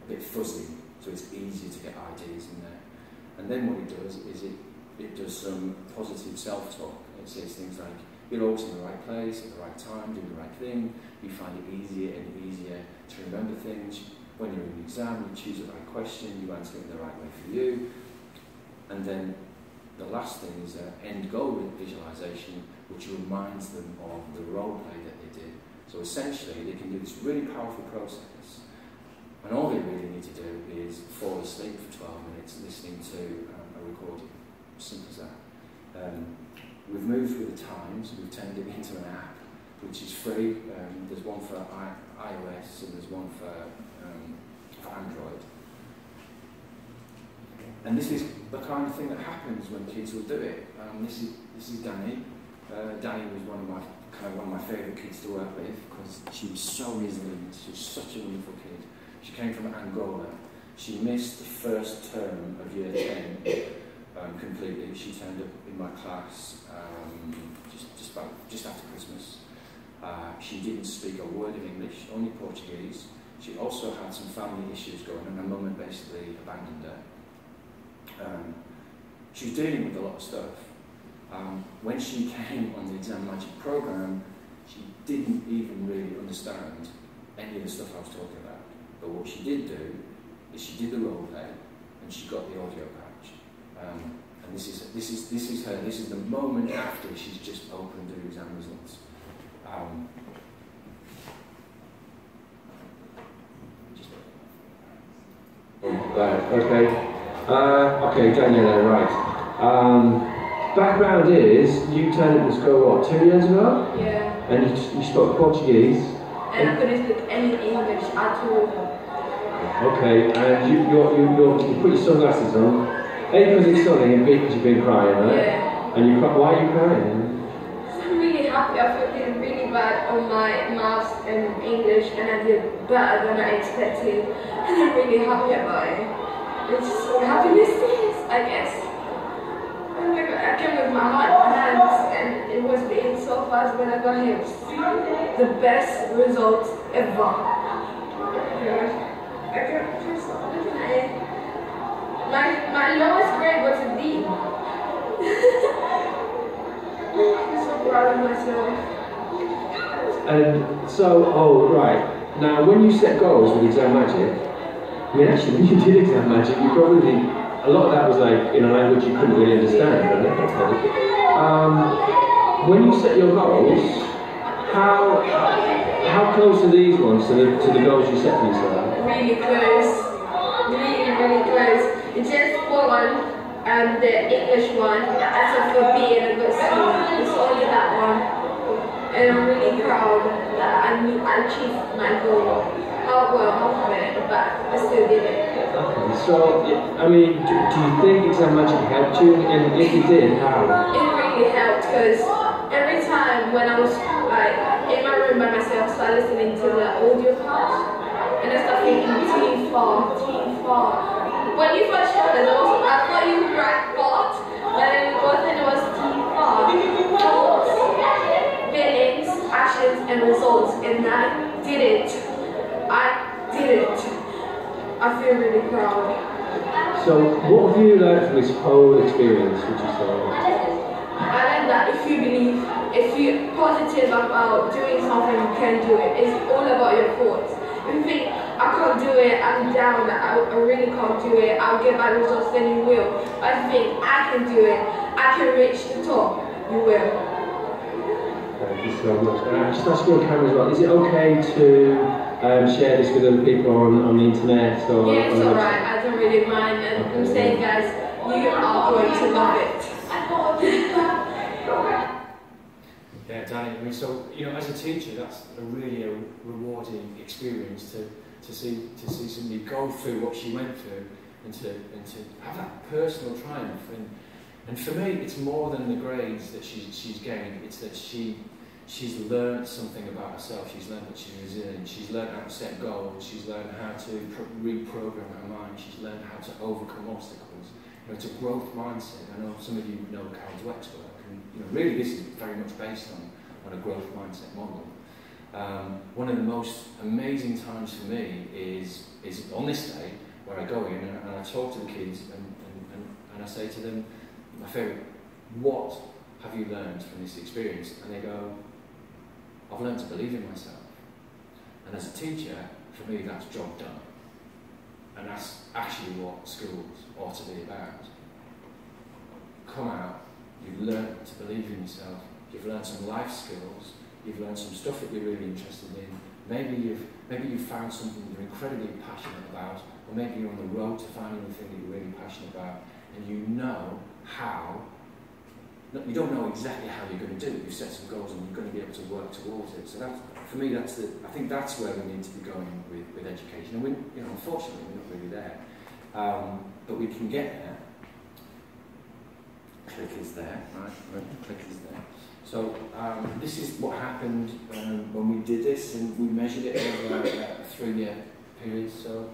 Speaker 1: a bit fuzzy, so it's easier to get ideas in there. And then what it does is it does some positive self-talk. It says things like, you're always in the right place, at the right time, doing the right thing, you find it easier and easier to remember things. When you're in the exam, you choose the right question, you answer it in the right way for you. And then the last thing is an end goal visualization, which reminds them of the role play that they did. So essentially, they can do this really powerful process, and all they really need to do is fall asleep for 12 minutes listening to a recording. Simple as that. We've moved with the times, we've turned it into an app, which is free. There's one for iOS and there's one for Android. And this is the kind of thing that happens when kids will do it. This is Danny. Danny was one of my favourite kids to work with because she was so resilient. She was such a wonderful kid. She came from Angola. She missed the first term of year 10 completely. She turned up in my class just after Christmas. She didn't speak a word of English, only Portuguese. She also had some family issues going on. Her mum had basically abandoned her. She was dealing with a lot of stuff. When she came on the Exam Magic program, she didn't even really understand any of the stuff I was talking about. But what she did do is she did the role play and she got the audio patch. And this is her. This is the moment after she's just opened her exam results.
Speaker 8: Right, okay. Okay, Daniela, right. Background is, you turned up to school, what, 2 years ago?
Speaker 5: Yeah.
Speaker 8: And you spoke Portuguese?
Speaker 5: And I couldn't speak any English at all.
Speaker 8: Okay, and you put your sunglasses on. A, because it's sunny, and B, because you've been crying, right?
Speaker 5: Yeah.
Speaker 8: And why are you crying?
Speaker 5: I'm really happy. I feel really bad on my maths and English, and I did better than I expected. And I'm really happy about it. It's happiness is, I guess. I'm came with my heart in my hands, and it was being so fast when I got here. It was the best result ever. I can't just looking at it. My lowest grade was a D. I'm so proud of myself.
Speaker 8: And so, oh right. Now, when you set goals with Exam Magic, I mean, actually, when you did Exam Magic, you probably, a lot of that was like in a language you couldn't really understand, wasn't it? When you set your goals, how close are these ones to the goals you set for yourself?
Speaker 5: Really close. Really close. It's just one, and the English one, as for B and a good C. It's only that one. And I'm really proud that I achieved my goal. How far, but I still did it.
Speaker 8: Okay, so, I mean, do you think Exam Magic helped you? And if it did, how?
Speaker 5: It really helped, because every time when I was like in my room by myself, I started listening to the audio part, and I started thinking, team far. When you first showed us, I thought you would write part, but then it was team far. Thoughts, feelings, actions, and results, and I did it. I feel really proud.
Speaker 8: So, what have you learned from this whole experience, would you say?
Speaker 5: I learned that if you believe, if you're positive about doing something, you can do it. It's all about your thoughts. If you think, I can't do it, I'm down, I really can't do it, I'll get bad results, then you will. But if you think, I can do it, I can reach the top, you will.
Speaker 8: Thank you so much. Just ask you on camera as well, is it okay to share this with other people on the internet? Or
Speaker 5: yeah, it's alright, I don't really mind. And okay. I'm saying, guys, you are going to love it.
Speaker 1: Yeah, Danny, I mean, so, you know, as a teacher, that's really a rewarding experience to see somebody go through what she went through and to have that personal triumph. And for me, it's more than the grades that she's gained. It's that she's learned something about herself. She's learned that she's resilient. She's learned how to set goals. She's learned how to reprogram her mind. She's learned how to overcome obstacles. You know, it's a growth mindset. I know some of you know Carol Dweck's work, and you know, really this is very much based on a growth mindset model. One of the most amazing times for me is on this day where I go in and I talk to the kids and I say to them, my favourite, what have you learned from this experience? And they go, I've learned to believe in myself. And as a teacher, for me that's job done. And that's actually what schools ought to be about. Come out, you've learned to believe in yourself, you've learned some life skills, you've learned some stuff that you're really interested in, maybe you've found something that you're incredibly passionate about, or maybe you're on the road to finding the thing that you're really passionate about, and you know how. You don't know exactly how you're going to do it. You've set some goals and you're going to be able to work towards it. So that's, for me, I think that's where we need to be going with education. And unfortunately, we're not really there, but we can get there. Click is there, right? Click is there. So this is what happened when we did this, and we measured it over a 3-year period. So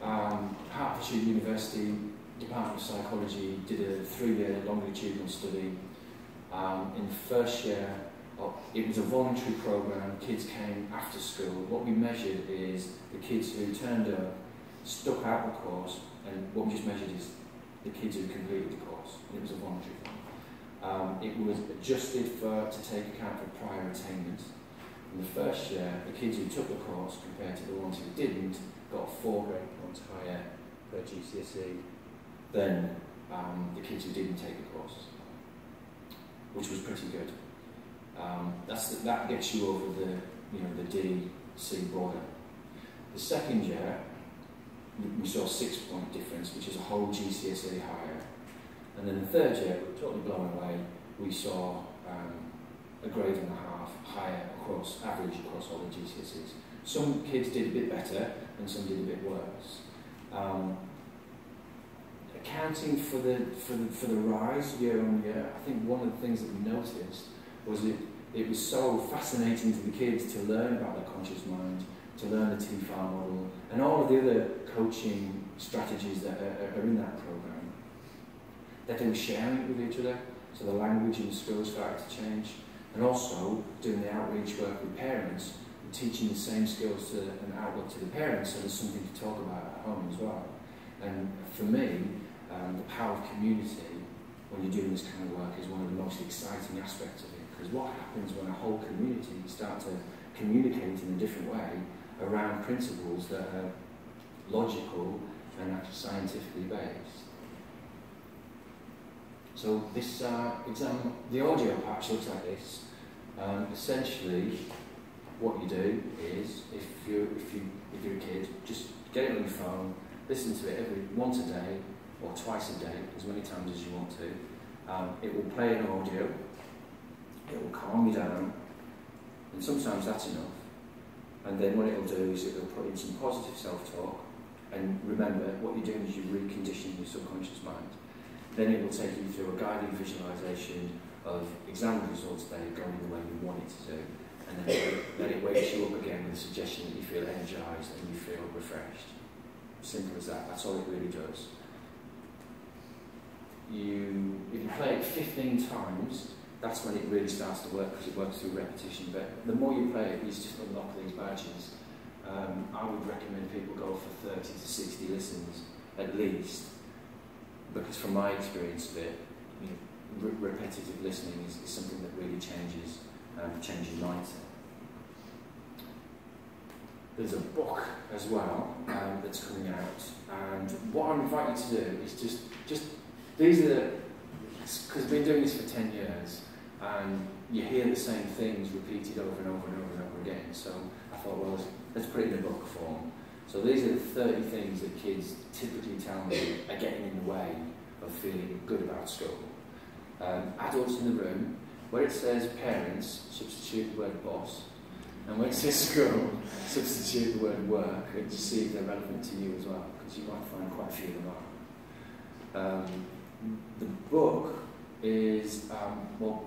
Speaker 1: Hertfordshire University Department of Psychology did a 3-year longitudinal study. In the first year, it was a voluntary program. Kids came after school. What we measured is the kids who turned up, stuck out the course, and what we just measured is the kids who completed the course. It was a voluntary thing. It was adjusted to take account of prior attainment. In the first year, the kids who took the course compared to the ones who didn't got 4 grade points higher per GCSE than the kids who didn't take the course, which was pretty good. That gets you over the D-C border. The second year, we saw a 6-point difference, which is a whole GCSE higher. And then the third year, we were totally blown away. We saw a grade and a half higher average across all the GCSEs. Some kids did a bit better, and some did a bit worse. Accounting for the rise year on year, I think one of the things that we noticed was it was so fascinating to the kids to learn about their conscious mind, to learn the TFAR model, and all of the other coaching strategies that are in that program. that they were sharing it with each other, so the language and the skills started to change, and also doing the outreach work with parents, and teaching the same skills to an outlook to the parents, so there's something to talk about at home as well. And for me, the power of community when you're doing this kind of work is one of the most exciting aspects of it, because what happens when a whole community start to communicate in a different way around principles that are logical and actually scientifically based. So this exam, the audio patch looks like this. Essentially, what you do is, if you're a kid, just get it on your phone, listen to it once a day or twice a day, as many times as you want to. It will play an audio. It will calm you down, and sometimes that's enough. And then what it will do is it will put in some positive self-talk. And remember, what you're doing is you're reconditioning your subconscious mind. Then it will take you through a guided visualization of exam results that are going the way you want it to do. And then it wakes you up again with a suggestion that you feel energized and you feel refreshed. Simple as that. That's all it really does. If you play it 15 times, that's when it really starts to work, because it works through repetition. But the more you play it, you just unlock these badges. I would recommend people go for 30 to 60 listens at least, because from my experience of it, repetitive listening is something that really changes mindset. There's a book as well that's coming out, and what I invite you to do is just these are because we've been doing this for 10 years, and you hear the same things repeated over and over and over and over again. So I thought, well, let's put it in a book form. So these are the 30 things that kids typically tell me are getting in the way of feeling good about school. Adults in the room, where it says parents, substitute the word boss, and where it says school, substitute the word work, and just see if they're relevant to you as well, because you might find quite a few of them are. The book is, well,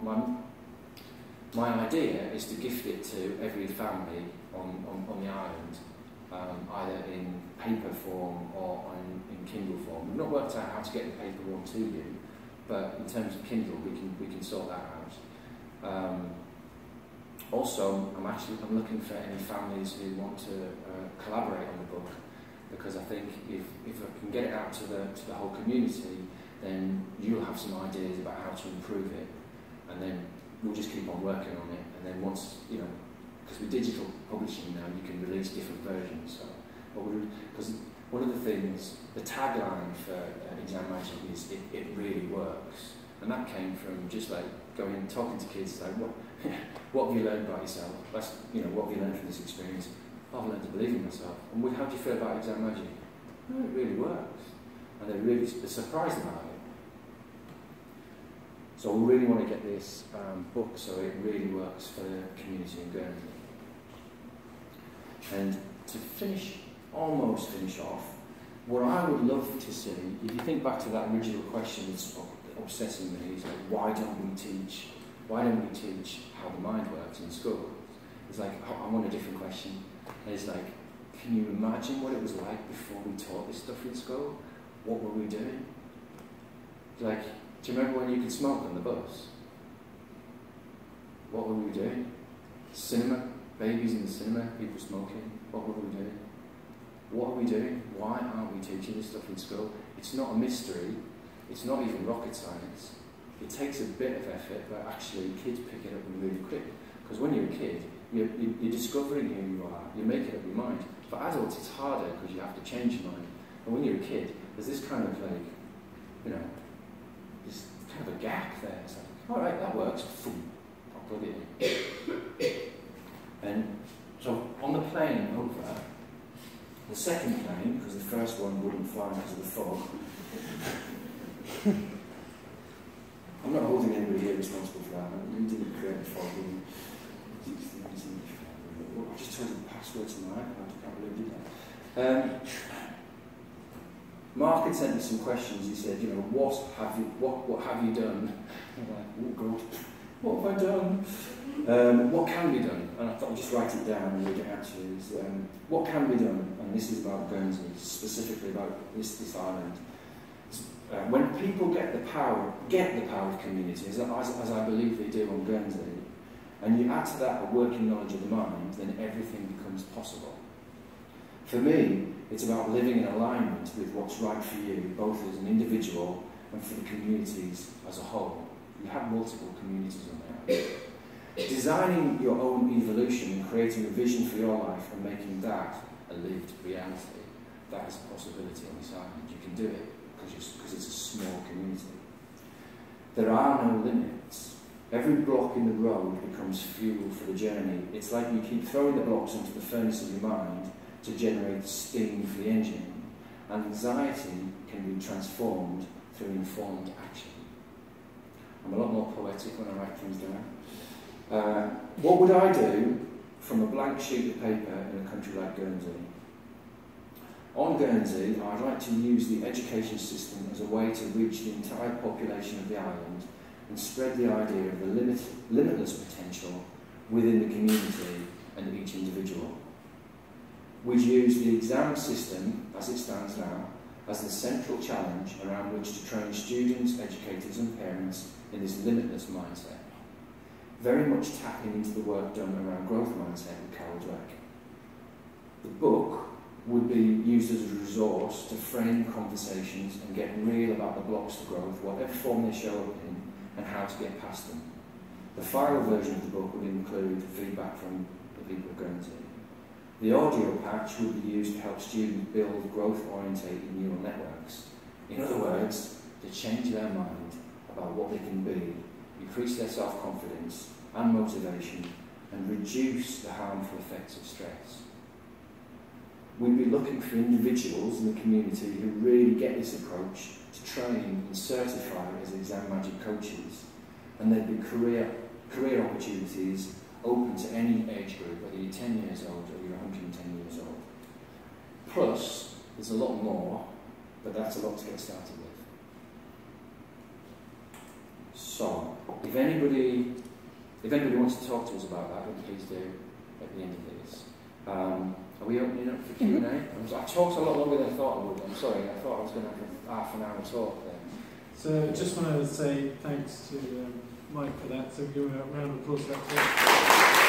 Speaker 1: my idea is to gift it to every family on the island, either in paper form or in Kindle form. We've not worked out how to get the paper one to you, but in terms of Kindle, we can sort that out. Also, I'm looking for any families who want to collaborate on the book, because I think if I can get it out to the whole community, then you'll have some ideas about how to improve it, and then we'll just keep on working on it. And then once, because with digital publishing now, you can release different versions. So, because one of the things, the tagline for Exam Magic is it really works, and that came from just like talking to kids like, what have you learned about yourself? That's, what have you learned from this experience? Oh, I've learned to believe in myself. And how do you feel about Exam Magic? Oh, it really works, and they're surprised about it. So we really want to get this book so it really works for the community in Guernsey. And to almost finish off, what I would love to see, if you think back to that original question that's obsessing me, is like, why don't we teach how the mind works in school? It's like, I want a different question. And it's like, can you imagine what it was like before we taught this stuff in school? What were we doing? Like, do you remember when you could smoke on the bus? What were we doing? Cinema, babies in the cinema, people smoking. What were we doing? What are we doing? Why aren't we teaching this stuff in school? It's not a mystery. It's not even rocket science. It takes a bit of effort, but actually kids pick it up really quick. Because when you're a kid, you're discovering who you are. You're making up your mind. For adults, it's harder because you have to change your mind. And when you're a kid, there's this kind of like, there's kind of a gap there. It's like, all right, that works. Boom, I'll plug it in. And so on the plane over, the second plane, because the first one wouldn't fly because of the fog. I'm not holding anybody here responsible for that. We didn't create the fog. I just told you the password to my iPad. I can't believe I did that. Mark had sent me some questions. He said, what have you done? I'm like, oh God, what have I done? What can be done? And I thought I'd just write it down and read it out to you. What can be done? And this is about Guernsey, specifically about this island. when people get the power of community, as I believe they do on Guernsey, and you add to that a working knowledge of the mind, then everything becomes possible. For me, it's about living in alignment with what's right for you, both as an individual and for the communities as a whole. You have multiple communities on there. Designing your own evolution and creating a vision for your life and making that a lived reality, that is a possibility on this island. You can do it because it's a small community. There are no limits. Every block in the road becomes fuel for the journey. It's like you keep throwing the blocks into the furnace of your mind to generate steam for the engine. And anxiety can be transformed through informed action. I'm a lot more poetic when I write things down. What would I do from a blank sheet of paper in a country like Guernsey? On Guernsey, I'd like to use the education system as a way to reach the entire population of the island and spread the idea of the limitless potential within the community and each individual. We'd use the exam system, as it stands now, as the central challenge around which to train students, educators and parents in this limitless mindset. Very much tapping into the work done around growth mindset with Carol Dweck. The book would be used as a resource to frame conversations and get real about the blocks to growth, whatever form they show up in, and how to get past them. The final version of the book would include feedback from the people of Guernsey. The audio patch would be used to help students build growth-orientated neural networks. In other words, to change their mind about what they can be, increase their self-confidence and motivation, and reduce the harmful effects of stress. We'd be looking for individuals in the community who really get this approach to train and certify as exam magic coaches, and there'd be career opportunities open to any age group, whether you're 10 years old or you're 110 years old. Plus, there's a lot more, but that's a lot to get started with. So, if anybody wants to talk to us about that, then please do at the end of this. Are we opening up for Q&A? I talked a lot longer than I thought I would. I'm sorry, I thought I was going to have a half an hour talk there.
Speaker 9: So I just want to say thanks to Mike for that. So give him a round of applause for that.